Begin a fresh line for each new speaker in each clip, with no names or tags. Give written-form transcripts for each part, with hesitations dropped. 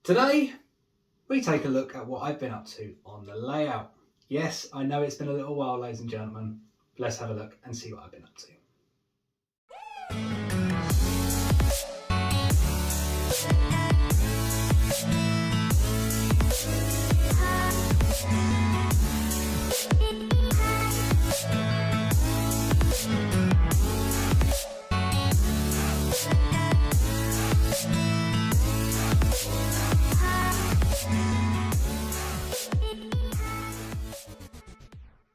Today, we take a look at what I've been up to on the layout. Yes, I know it's been a little while, ladies and gentlemen. Let's have a look and see what I've been up to.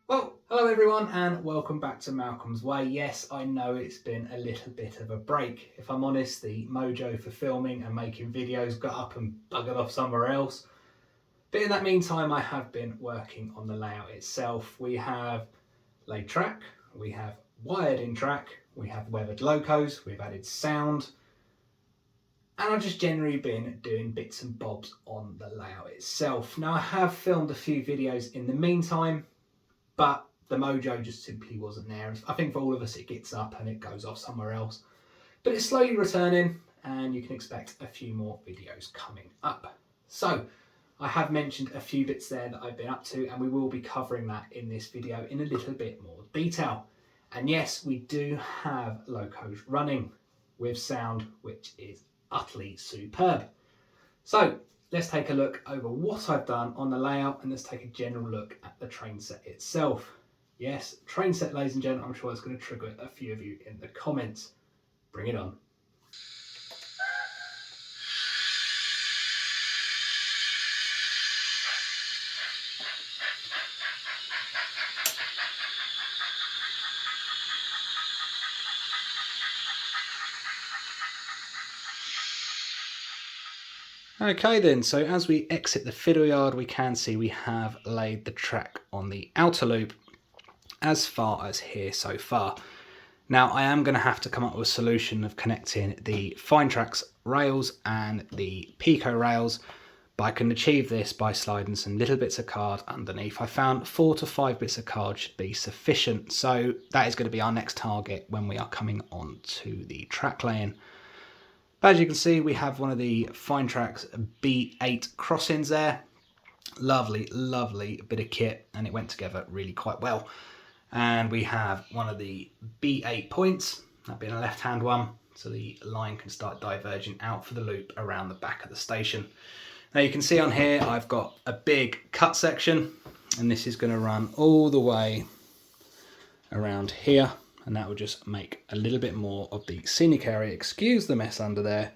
Well, hello everyone and welcome back to Malcolm's Way. Yes, I know it's been a little bit of a break. If I'm honest, the mojo for filming and making videos got up and buggered off somewhere else. But in that meantime, I have been working on the layout itself. We have laid track, we have wired in track, we have weathered locos, we've added sound, and I've just generally been doing bits and bobs on the layout itself. Now I have filmed a few videos in the meantime, but the mojo just simply wasn't there. I think for all of us it gets up and it goes off somewhere else. But it's slowly returning and you can expect a few more videos coming up. So I have mentioned a few bits there that I've been up to, and we will be covering that in this video in a little bit more detail. And yes, we do have locos running with sound, which is utterly superb. So let's take a look over what I've done on the layout and let's take a general look at the train set itself. Yes, train set, ladies and gentlemen, I'm sure it's going to trigger a few of you in the comments. Bring it on. Okay then, so as we exit the Fiddle Yard, we can see we have laid the track on the outer loop as far as here so far. Now I am going to have to come up with a solution of connecting the Fine Tracks rails and the Pico rails, but I can achieve this by sliding some little bits of card underneath. I found 4 to 5 bits of card should be sufficient, so that is going to be our next target when we are coming on to the track laying. But as you can see, we have one of the Fine Tracks B8 crossings there. Lovely, lovely bit of kit, and it went together really quite well. And we have one of the B8 points, that being a left-hand one, so the line can start diverging out for the loop around the back of the station. Now you can see on here, I've got a big cut section, and this is going to run all the way around here. And that will just make a little bit more of the scenic area, excuse the mess under there,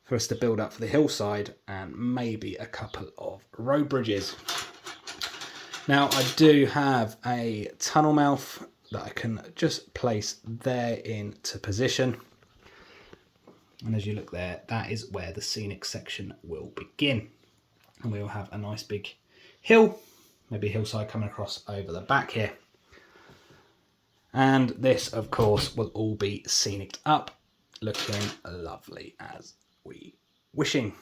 for us to build up for the hillside and maybe a couple of road bridges. Now I do have a tunnel mouth that I can just place there into position. And as you look there, that is where the scenic section will begin. And we will have a nice big hill, maybe a hillside coming across over the back here. And this, of course, will all be scenic up, looking lovely as we wishing.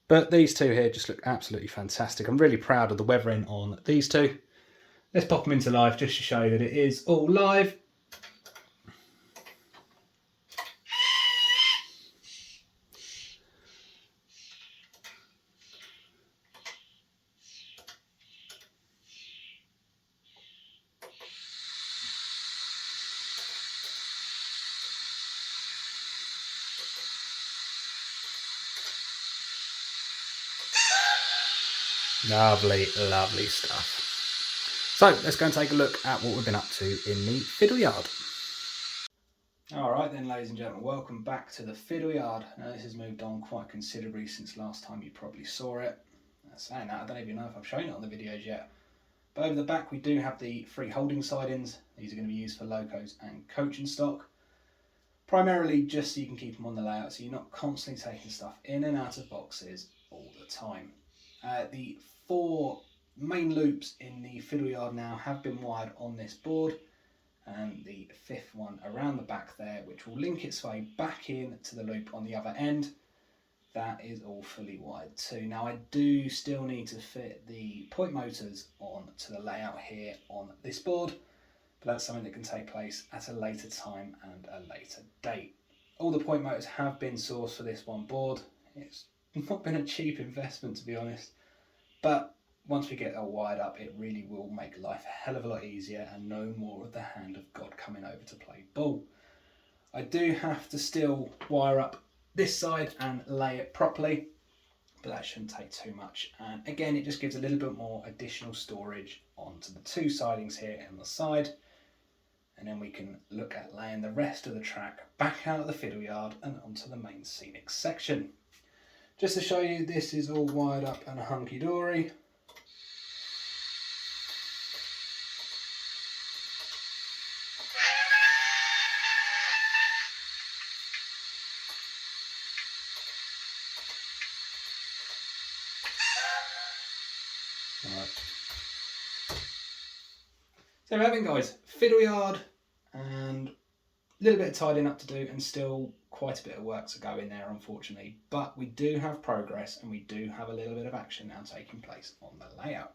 But these two here just look absolutely fantastic. I'm really proud of the weathering on these two. Let's pop them into live just to show you that it is all live. Lovely, lovely stuff. So let's go and take a look at what we've been up to in the Fiddle Yard. Alright then, ladies and gentlemen, welcome back to the Fiddle Yard. Now this has moved on quite considerably since last time you probably saw it. Saying that, I don't even know if I've shown it on the videos yet. But over the back we do have the 3 holding sidings. These are going to be used for locos and coaching stock. Primarily just so you can keep them on the layout, so you're not constantly taking stuff in and out of boxes all the time. The 4 main loops in the Fiddle Yard now have been wired on this board, and the 5th one around the back there, which will link its way back in to the loop on the other end. That is all fully wired too. Now I do still need to fit the point motors on to the layout here on this board, but that's something that can take place at a later time and a later date. all the point motors have been sourced for this one board. It's not been a cheap investment, to be honest, but once we get it all wired up, it really will make life a hell of a lot easier and no more of the hand of God coming over to play ball. I do have to still wire up this side and lay it properly, but that shouldn't take too much. And again, it just gives a little bit more additional storage onto the two sidings here on the side. And then we can look at laying the rest of the track back out of the fiddle yard and onto the main scenic section. Just to show you, this is all wired up and hunky-dory. Right. So we're having, guys, fiddle yard and a little bit of tidying up to do and still quite a bit of work to go in there, unfortunately, but we do have progress and we do have a little bit of action now taking place on the layout.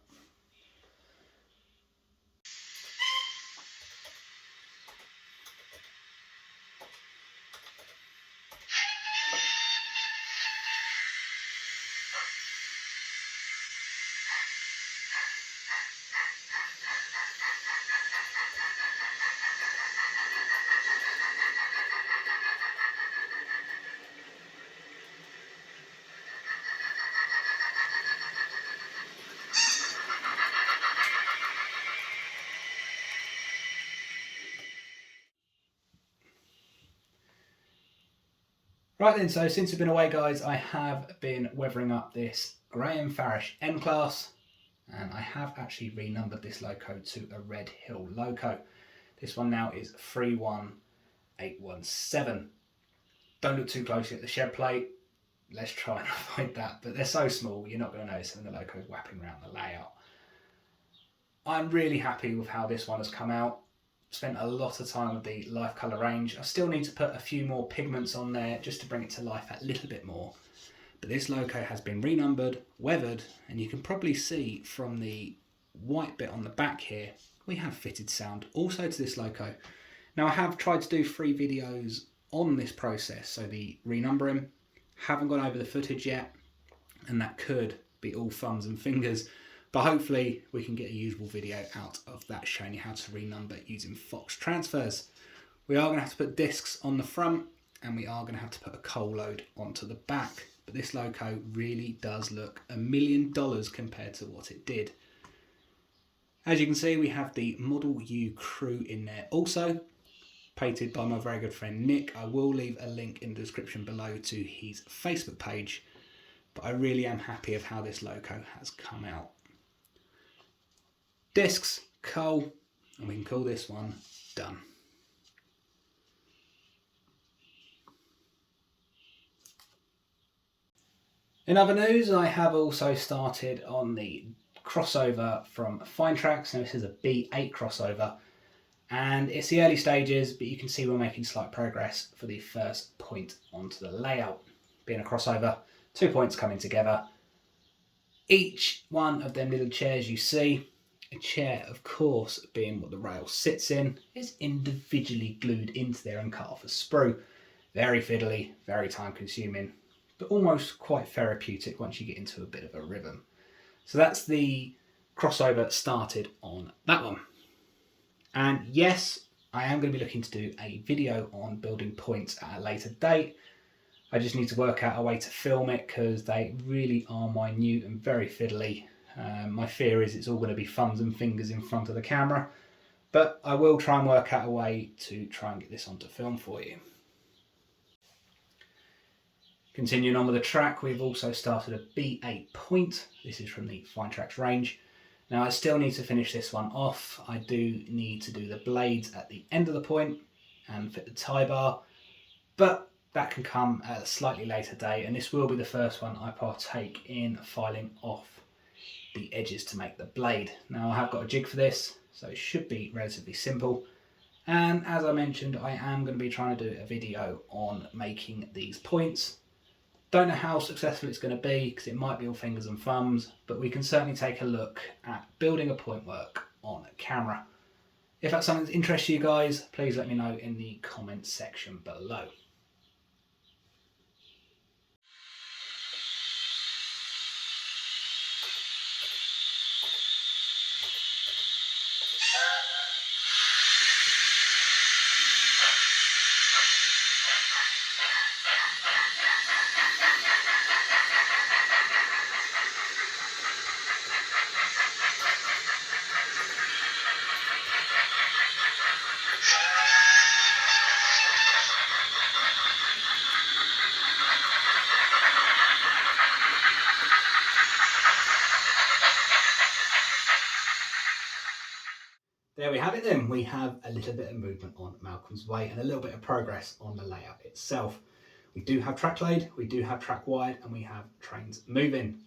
Right then, so since we've been away, guys, I have been weathering up this Graham Farish N Class, and I have actually renumbered this loco to a Red Hill loco. This one now is 31817. Don't look too closely at the shed plate. Let's try and avoid that, but they're so small you're not going to notice them. The loco's whapping around the layout. I'm really happy with how this one has come out. Spent a lot of time with the life colour range. I still need to put a few more pigments on there just to bring it to life a little bit more. But this loco has been renumbered, weathered, and you can probably see from the white bit on the back here, we have fitted sound also to this loco. Now I have tried to do 3 videos on this process, so the renumbering, haven't gone over the footage yet, and that could be all thumbs and fingers. But hopefully we can get a usable video out of that showing you how to renumber using Fox transfers. We are going to have to put discs on the front and we are going to have to put a coal load onto the back. But this loco really does look $1 million compared to what it did. As you can see, we have the Model U crew in there also, painted by my very good friend Nick. I will leave a link in the description below to his Facebook page, but I really am happy of how this loco has come out. Discs, coal, and we can call this one done. In other news, I have also started on the crossover from Fine Tracks. Now this is a B8 crossover, and it's the early stages, but you can see we're making slight progress for the first point onto the layout. Being a crossover, 2 points coming together. Each one of them little chairs you see, a chair, of course, being what the rail sits in, is individually glued into there and cut off a sprue. Very fiddly, very time consuming, but almost quite therapeutic once you get into a bit of a rhythm. So that's the crossover started on that one. And yes, I am going to be looking to do a video on building points at a later date. I just need to work out a way to film it because they really are minute and very fiddly. My fear is it's all going to be thumbs and fingers in front of the camera, but I will try and work out a way to try and get this onto film for you. Continuing on with the track, we've also started a B8 point. This is from the Fine Tracks range. Now I still need to finish this one off. I do need to do the blades at the end of the point and fit the tie bar, but that can come at a slightly later date, and this will be the first one I partake in filing off the edges to make the blade. Now I have got a jig for this, so it should be relatively simple. And as I mentioned, I am going to be trying to do a video on making these points. Don't know how successful it's going to be because it might be all fingers and thumbs, but we can certainly take a look at building a point work on camera. If that's something that interests you guys, please let me know in the comments section below. There we have it then. We have a little bit of movement on Malcolm's Way and a little bit of progress on the layout itself. We do have track laid, we do have track wide, and we have trains moving.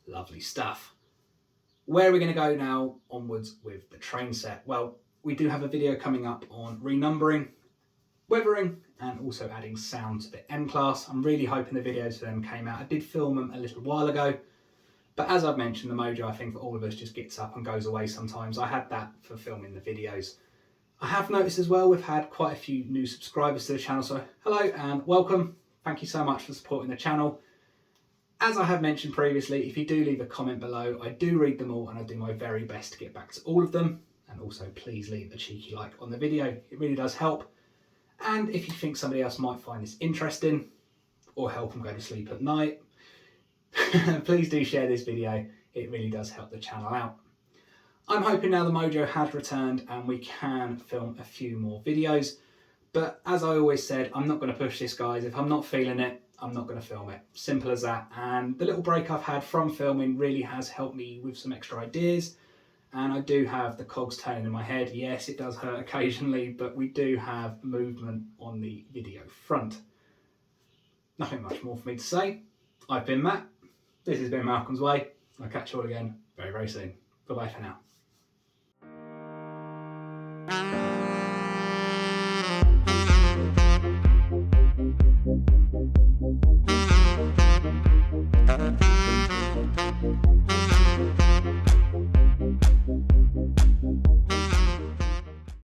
Lovely stuff. Where are we going to go now onwards with the train set? Well, we do have a video coming up on renumbering, weathering, and also adding sound to the N Class. I'm really hoping the videos for them came out. I did film them a little while ago, but as I've mentioned, the mojo, I think, for all of us just gets up and goes away sometimes. I had that for filming the videos. I have noticed as well, we've had quite a few new subscribers to the channel, so hello and welcome. Thank you so much for supporting the channel. As I have mentioned previously, if you do leave a comment below, I do read them all and I do my very best to get back to all of them. And also please leave a cheeky like on the video, it really does help. And if you think somebody else might find this interesting or help them go to sleep at night, please do share this video, it really does help the channel out. I'm hoping now the mojo has returned and we can film a few more videos, but as I always said, I'm not going to push this, guys. If I'm not feeling it, I'm not going to film it. Simple as that. And the little break I've had from filming really has helped me with some extra ideas, and I do have the cogs turning in my head. Yes, it does hurt occasionally, but we do have movement on the video front. Nothing much more for me to say. I've been Matt. This has been Malcolm's Way. I'll catch you all again very, very soon. Bye-bye for now.